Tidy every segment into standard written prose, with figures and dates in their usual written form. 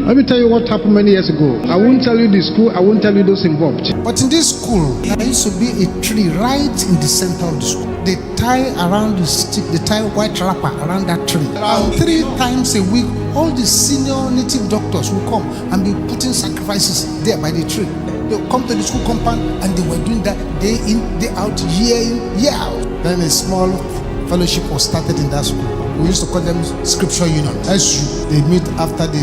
Let me tell you what happened many years ago. I won't tell you the school, I won't tell you those involved. But in this school, there used to be a tree right in the center of the school. They tie around the stick, they tie white wrapper around that tree. And 3 times a week, all the senior native doctors will come and be putting sacrifices there by the tree. They will come to the school compound and they were doing that day in, day out, year in, year out. Then a small fellowship was started in that school. We used to call them scripture union. SU. They meet after the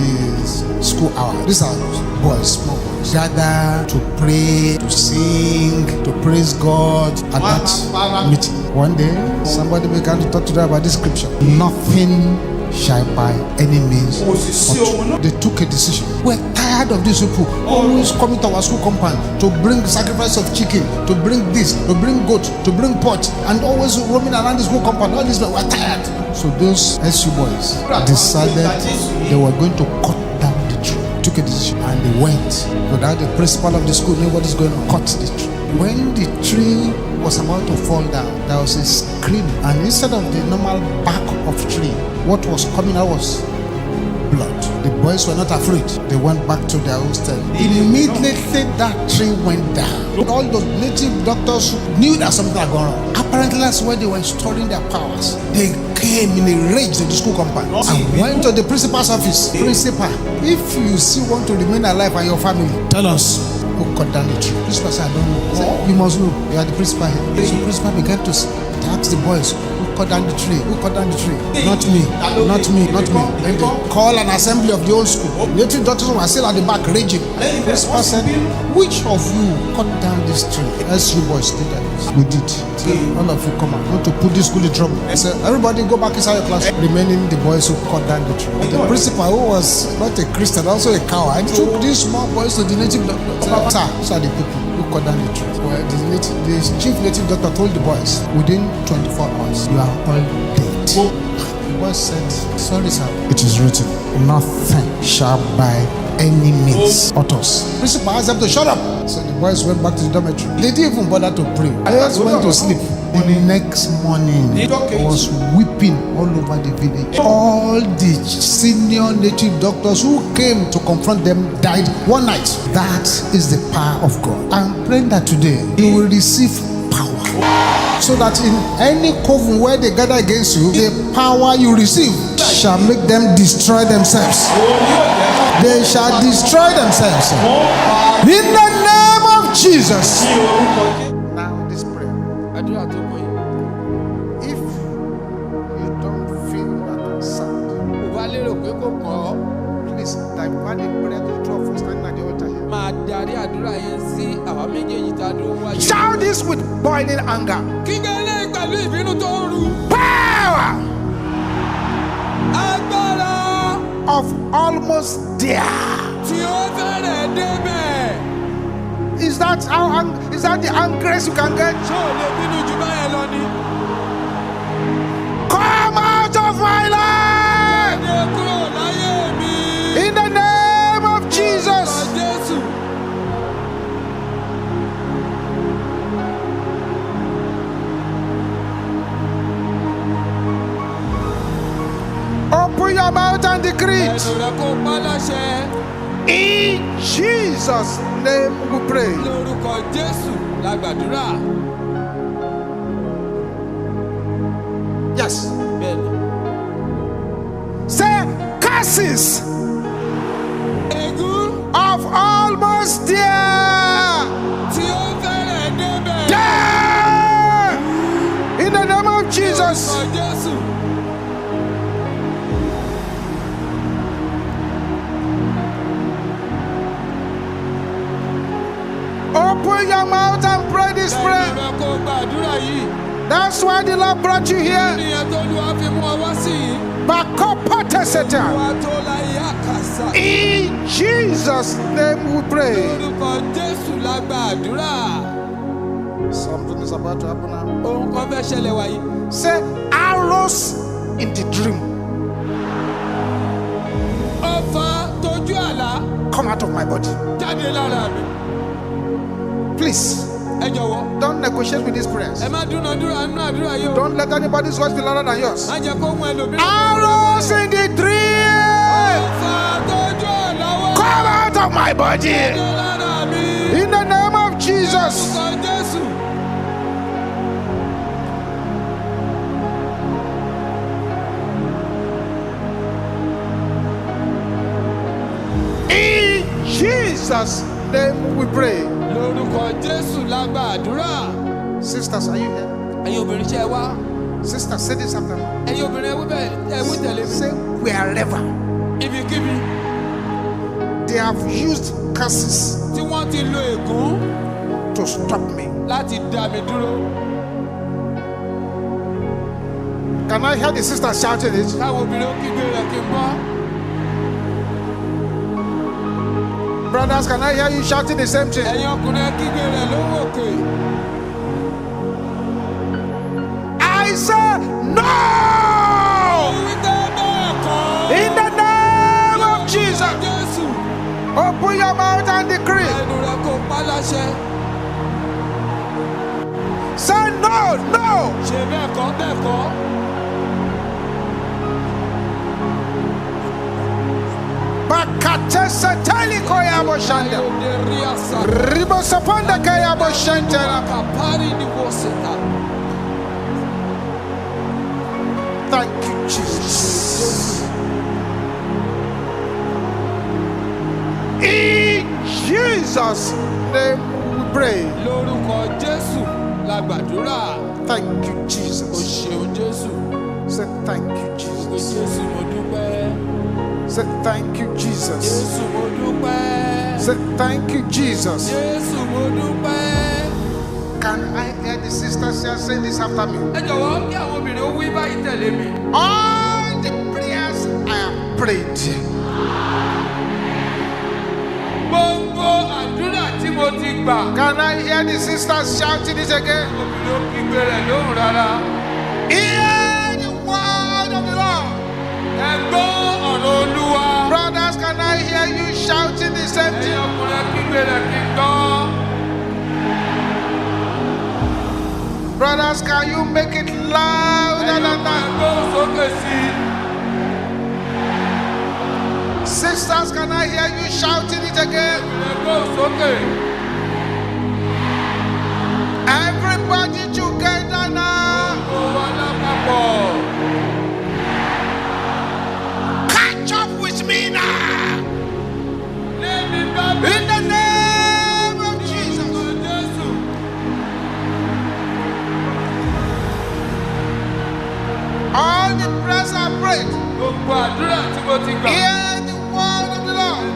school hour. These are boys, small boys. Gather to pray, to sing, to praise God at that meeting. One day, somebody began to talk to them about this scripture. Nothing shall by any means. They took a decision. We're tired of these people always coming to our school compound to bring sacrifice of chicken, to bring this, to bring goat, to bring pot, and always roaming around the school compound. All this, we're tired. So those SU boys decided they were going to cut down the tree. Took a decision and they went without the principal of the school knew what is going on. Cut the tree. When the tree was about to fall down, there was a scream, and instead of the normal bark of tree, what was coming out was blood. The boys were not afraid. They went back to their hostel. Immediately that tree went down. All those native doctors knew that something had gone wrong. Apparently that's where they were storing their powers. They came in a rage to the school compound and went to the principal's office. Principal, if you still want to remain alive and your family, tell us who cut down the tree. Principal said, I don't know. Said, you must know. You are the principal here. So the principal began to ask the boys, who cut down the tree? Who cut down the tree? Not me. Not me. Not me. Then they call an assembly of the old school. Native doctors were still at the back raging. The principal said, which of you cut down this tree? As you boys did that. We did. All of you come out. Want to put this school in trouble. I said, everybody go back inside your class. Remaining the boys who cut down the tree. The principal, who was not a Christian, also a coward, took these small boys to the native doctor. Sir, these are the people who cut down the tree. Well, the chief native doctor told the boys, within 24 hours, you are all dead. The boys said, sorry sir, it is written, nothing shall by any means hurt us. Principal asked them to shut up. So the boys went back to the dormitory. They didn't even bother to pray. They just went to sleep. The next morning, was weeping all over the village. All the senior native doctors who came to confront them died one night. That is the power of God. I'm praying that today you will receive power, so that in any coven where they gather against you, the power you receive shall make them destroy themselves. They shall destroy themselves. In the name of Jesus. Now this prayer. If you don't feel that sound, please divert the prayer to the two of us standing at the altar here. Shout this with boiling anger. Power of almost there. Is that the angriest you can get? Come out of my life in the name of Jesus. Open your mouth and decree it. In Jesus' name we pray. Yes. Say curses of almost there. There. In the name of Jesus. Open your mouth and pray this prayer. That's why the Lord brought you here. In Jesus' name we pray. Something is about to happen now. Say arrows in the dream. Come out of my body. Please, don't negotiate with these prayers. Don't let anybody's voice be louder than yours. Arrows in the dream. of my body. In the name of Jesus. In Jesus' name we pray. Sisters, are you here? Sister, say this after me. Say wherever they have used curses to stop me. Can I hear the sister shouting it? Brothers, can I hear you shouting the same thing? I say no! In the name of Jesus. Open your mouth and decree. Say no, no. Bakate satani koya boshanda. Ribo sapanda kaya boshanda. Thank you, Jesus. In Jesus' name we pray. Thank you, Jesus. Say thank you, Jesus. Say thank you, Jesus. Say thank you, Jesus. Can I hear the sisters here say this after me? All the prayers I have prayed, can I hear the sisters shouting this again? Hear the word of the Lord. Brothers, can I hear you shouting the same thing? Brothers, can you make it louder than that? Sisters, can I hear you shouting it again? Everybody together now. Catch up with me now. In the name of Jesus. All the prayers are prayed. Hear the word of the Lord.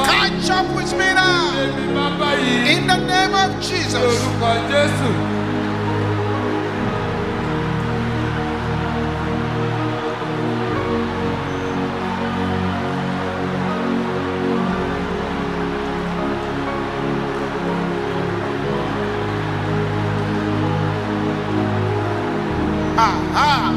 Catch up with me now. In the name of Jesus. Aha.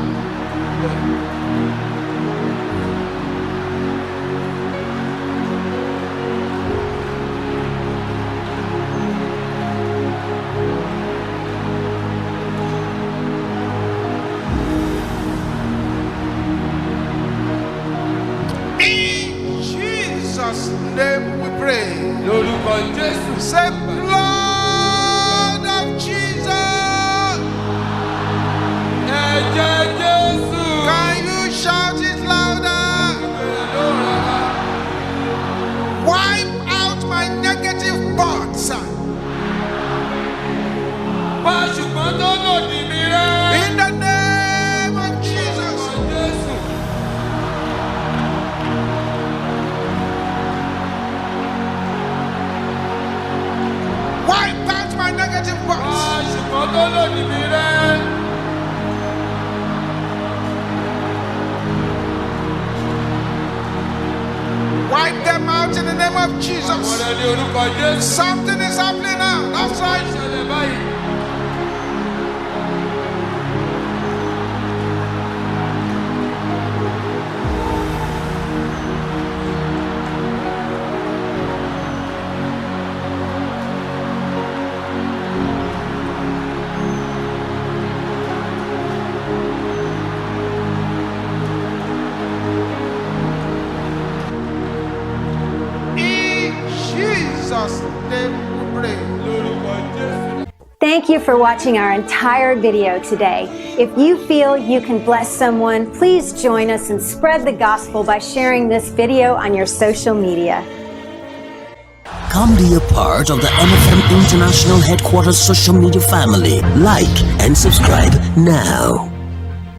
In Jesus' name we pray. Say blood of Jesus. Can you shout it louder? Wipe out my negative thoughts. In the name of Jesus. Wipe out my negative thoughts. Wipe them out in the name of Jesus. Something is happening now. That's right. Jesus' name we pray. Thank you for watching our entire video today. If you feel you can bless someone, please join us and spread the gospel by sharing this video on your social media. Come be a part of the MFM International Headquarters social media family. Like and subscribe now.